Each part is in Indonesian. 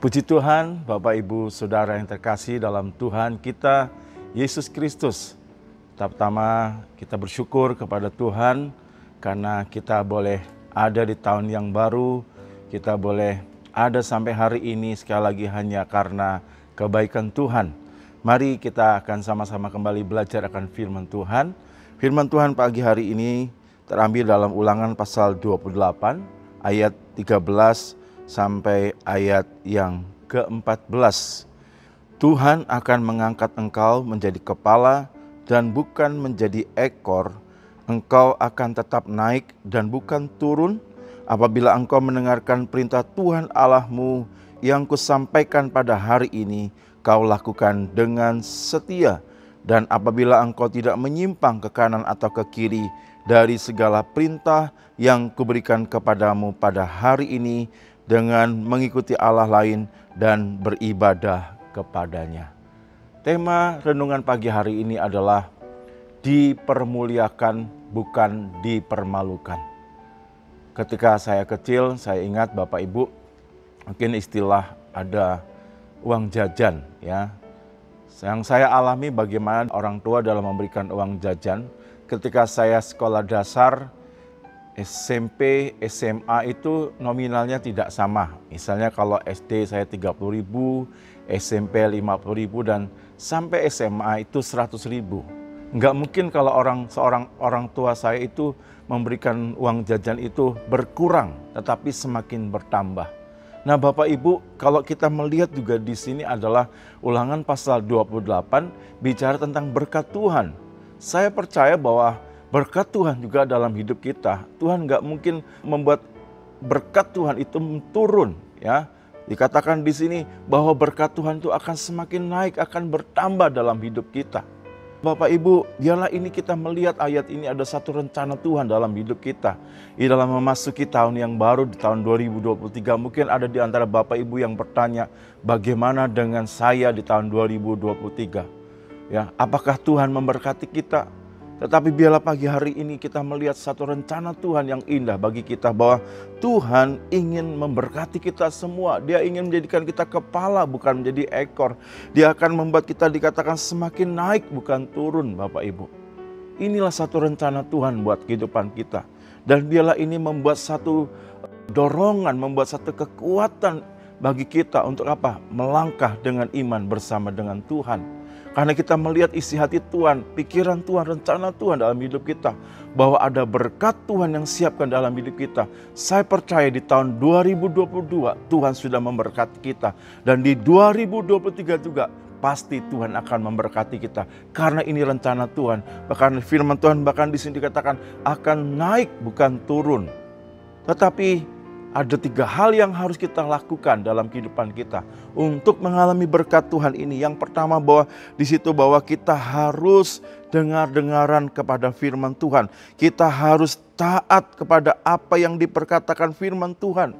Puji Tuhan, Bapak Ibu Saudara yang terkasih dalam Tuhan kita, Yesus Kristus. Pertama kita bersyukur kepada Tuhan karena kita boleh ada di tahun yang baru, kita boleh ada sampai hari ini sekali lagi hanya karena kebaikan Tuhan. Mari kita akan sama-sama kembali belajar akan firman Tuhan. Firman Tuhan pagi hari ini terambil dalam Ulangan pasal 28 ayat 13 sampai ayat yang ke-14. Tuhan akan mengangkat engkau menjadi kepala dan bukan menjadi ekor. Engkau akan tetap naik dan bukan turun apabila engkau mendengarkan perintah Tuhan Allahmu yang kusampaikan pada hari ini, kau lakukan dengan setia. Dan apabila engkau tidak menyimpang ke kanan atau ke kiri dari segala perintah yang kuberikan kepadamu pada hari ini, dengan mengikuti Allah lain dan beribadah kepadanya. Tema renungan pagi hari ini adalah dipermuliakan bukan dipermalukan. Ketika saya kecil, saya ingat Bapak Ibu, mungkin istilah ada uang jajan ya. Yang saya alami bagaimana orang tua dalam memberikan uang jajan. Ketika saya sekolah dasar, SMP, SMA itu nominalnya tidak sama. Misalnya kalau SD saya 30.000, SMP 50.000 dan sampai SMA itu 100.000. Enggak mungkin kalau seorang orang tua saya itu memberikan uang jajan itu berkurang, tetapi semakin bertambah. Nah Bapak Ibu, kalau kita melihat juga di sini adalah Ulangan pasal 28 bicara tentang berkat Tuhan. Saya percaya bahwa berkat Tuhan juga dalam hidup kita. Tuhan nggak mungkin membuat berkat Tuhan itu turun, ya. Dikatakan di sini bahwa berkat Tuhan itu akan semakin naik, akan bertambah dalam hidup kita. Bapak Ibu, biarlah ini kita melihat ayat ini ada satu rencana Tuhan dalam hidup kita. Di dalam memasuki tahun yang baru di tahun 2023, mungkin ada di antara Bapak Ibu yang bertanya, bagaimana dengan saya di tahun 2023? Ya, apakah Tuhan memberkati kita? Tetapi biarlah pagi hari ini kita melihat satu rencana Tuhan yang indah bagi kita, bahwa Tuhan ingin memberkati kita semua. Dia ingin menjadikan kita kepala bukan menjadi ekor. Dia akan membuat kita dikatakan semakin naik bukan turun Bapak Ibu. Inilah satu rencana Tuhan buat kehidupan kita. Dan biarlah ini membuat satu dorongan, membuat satu kekuatan bagi kita untuk apa? Melangkah dengan iman bersama dengan Tuhan. Karena kita melihat isi hati Tuhan, pikiran Tuhan, rencana Tuhan dalam hidup kita. Bahwa ada berkat Tuhan yang siapkan dalam hidup kita. Saya percaya di tahun 2022 Tuhan sudah memberkati kita. Dan di 2023 juga pasti Tuhan akan memberkati kita. Karena ini rencana Tuhan. Bahkan firman Tuhan bahkan di sini dikatakan akan naik bukan turun. Tetapi ada 3 hal yang harus kita lakukan dalam kehidupan kita untuk mengalami berkat Tuhan ini. Yang pertama bahwa di situ bahwa kita harus dengar-dengaran kepada firman Tuhan. Kita harus taat kepada apa yang diperkatakan firman Tuhan.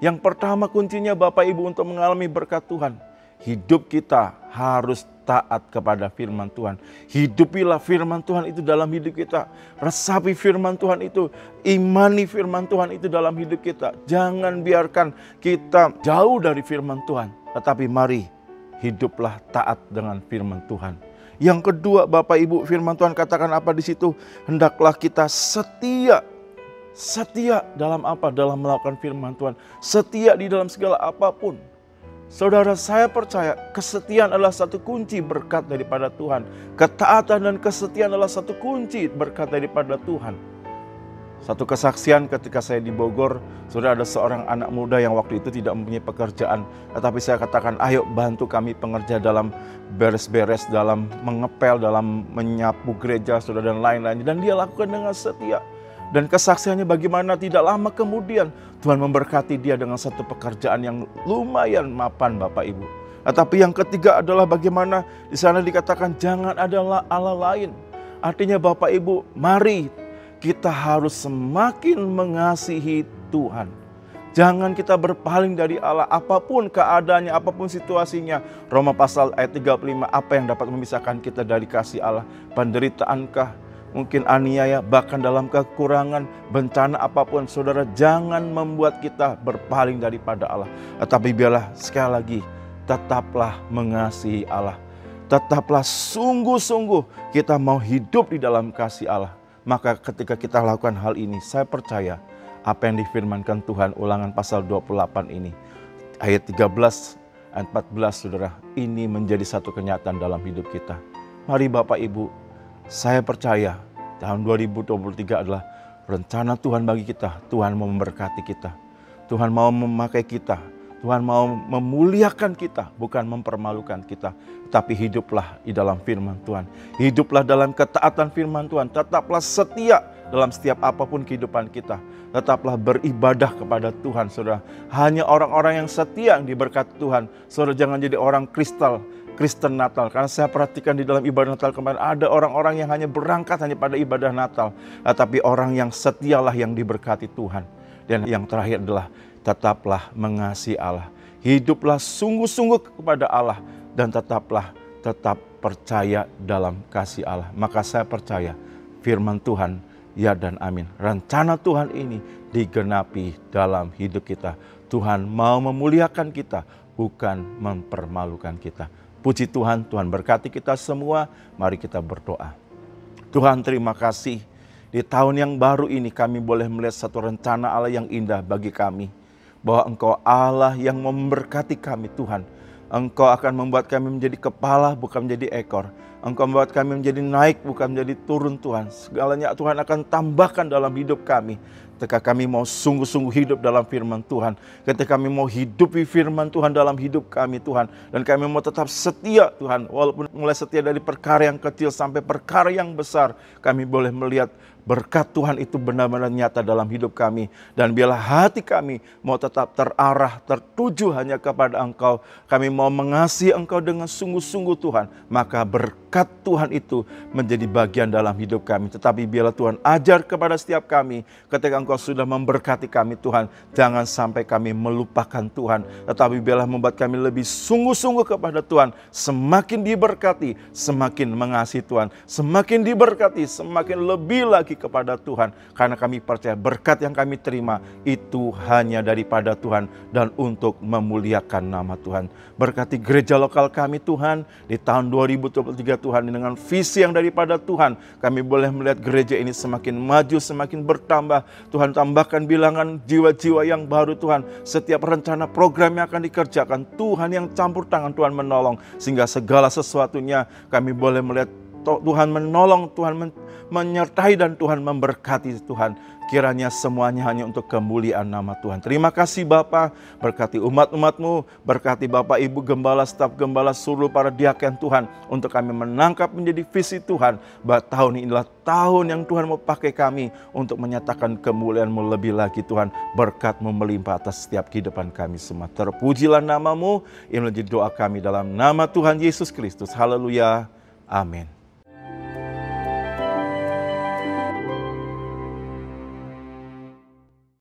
Yang pertama kuncinya Bapak Ibu untuk mengalami berkat Tuhan. Hidup kita harus taat kepada firman Tuhan. Hidupilah firman Tuhan itu dalam hidup kita. Resapi firman Tuhan itu. Imani firman Tuhan itu dalam hidup kita. Jangan biarkan kita jauh dari firman Tuhan. Tetapi mari hiduplah taat dengan firman Tuhan. Yang kedua Bapak Ibu, firman Tuhan katakan apa di situ? Hendaklah kita setia. Setia dalam apa? Dalam melakukan firman Tuhan. Setia di dalam segala apapun. Saudara, saya percaya kesetiaan adalah satu kunci berkat daripada Tuhan. Ketaatan dan kesetiaan adalah satu kunci berkat daripada Tuhan. Satu kesaksian ketika saya di Bogor, sudah ada seorang anak muda yang waktu itu tidak mempunyai pekerjaan. Tetapi saya katakan, ayo bantu kami pengerja dalam beres-beres, dalam mengepel, dalam menyapu gereja, saudara, dan lain-lain. Dan dia lakukan dengan setia. Dan kesaksiannya bagaimana tidak lama kemudian Tuhan memberkati dia dengan satu pekerjaan yang lumayan mapan Bapak Ibu. Tetapi yang ketiga adalah bagaimana di sana dikatakan jangan ada Allah lain. Artinya Bapak Ibu, mari kita harus semakin mengasihi Tuhan. Jangan kita berpaling dari Allah apapun keadaannya, apapun situasinya. Roma pasal ayat 35, apa yang dapat memisahkan kita dari kasih Allah? Penderitaankah? mungkin aniaya, bahkan dalam kekurangan, bencana apapun, saudara, jangan membuat kita berpaling daripada Allah. Tetapi biarlah sekali lagi, tetaplah mengasihi Allah. Tetaplah sungguh-sungguh kita mau hidup di dalam kasih Allah. Maka ketika kita lakukan hal ini, saya percaya apa yang difirmankan Tuhan, Ulangan pasal 28 ini, ayat 13 dan 14, saudara, ini menjadi satu kenyataan dalam hidup kita. Mari Bapak Ibu, saya percaya tahun 2023 adalah rencana Tuhan bagi kita. Tuhan mau memberkati kita, Tuhan mau memakai kita, Tuhan mau memuliakan kita, bukan mempermalukan kita. Tapi hiduplah di dalam firman Tuhan. Hiduplah dalam ketaatan firman Tuhan. Tetaplah setia dalam setiap apapun kehidupan kita. Tetaplah beribadah kepada Tuhan, saudara. Hanya orang-orang yang setia yang diberkati Tuhan. Saudara, jangan jadi orang Kristen Natal. Karena saya perhatikan di dalam ibadah Natal kemarin, ada orang-orang yang hanya berangkat hanya pada ibadah Natal. Tapi orang yang setialah yang diberkati Tuhan. Dan yang terakhir adalah tetaplah mengasihi Allah. Hiduplah sungguh-sungguh kepada Allah. Dan tetap percaya dalam kasih Allah. Maka saya percaya firman Tuhan, ya dan amin. Rencana Tuhan ini digenapi dalam hidup kita. Tuhan mau memuliakan kita, bukan mempermalukan kita. Puji Tuhan, Tuhan berkati kita semua. Mari kita berdoa. Tuhan, terima kasih. Di tahun yang baru ini kami boleh melihat satu rencana Allah yang indah bagi kami. Bahwa Engkau Allah yang memberkati kami, Tuhan. Engkau akan membuat kami menjadi kepala, bukan menjadi ekor. Engkau membuat kami menjadi naik, bukan menjadi turun, Tuhan. Segalanya Tuhan akan tambahkan dalam hidup kami. Ketika kami mau sungguh-sungguh hidup dalam firman Tuhan. Ketika kami mau hidupi firman Tuhan dalam hidup kami, Tuhan. Dan kami mau tetap setia, Tuhan. Walaupun mulai setia dari perkara yang kecil sampai perkara yang besar. Kami boleh melihat berkat Tuhan itu benar-benar nyata dalam hidup kami. Dan biarlah hati kami mau tetap terarah, tertuju hanya kepada Engkau. Kami mau mengasihi Engkau dengan sungguh-sungguh, Tuhan. Maka berkat Tuhan itu menjadi bagian dalam hidup kami. Tetapi biarlah Tuhan ajar kepada setiap kami ketika Engkau sudah memberkati kami, Tuhan. Jangan sampai kami melupakan Tuhan. Tetapi biarlah membuat kami lebih sungguh-sungguh kepada Tuhan. Semakin diberkati, semakin mengasihi Tuhan. Semakin diberkati, semakin lebih lagi kepada Tuhan. Karena kami percaya berkat yang kami terima itu hanya daripada Tuhan dan untuk memuliakan nama Tuhan. Berkati gereja lokal kami, Tuhan, di tahun 2023, Tuhan, dengan visi yang daripada Tuhan. Kami boleh melihat gereja ini semakin maju, semakin bertambah. Tuhan, tambahkan bilangan jiwa-jiwa yang baru, Tuhan. Setiap rencana program yang akan dikerjakan, Tuhan yang campur tangan, Tuhan menolong. Sehingga segala sesuatunya kami boleh melihat Tuhan menolong, Tuhan menyertai dan Tuhan memberkati, Tuhan. Kiranya semuanya hanya untuk kemuliaan nama Tuhan. Terima kasih Bapa, berkati umat-umat-Mu, berkati Bapak Ibu Gembala, staf Gembala, seluruh para diaken Tuhan. Untuk kami menangkap menjadi visi Tuhan, bahwa tahun ini adalah tahun yang Tuhan mau pakai kami untuk menyatakan kemuliaan-Mu lebih lagi, Tuhan. Berkat-Mu melimpah atas setiap kehidupan kami semua. Terpujilah nama-Mu, ini menjadi doa kami dalam nama Tuhan Yesus Kristus. Haleluya. Amin.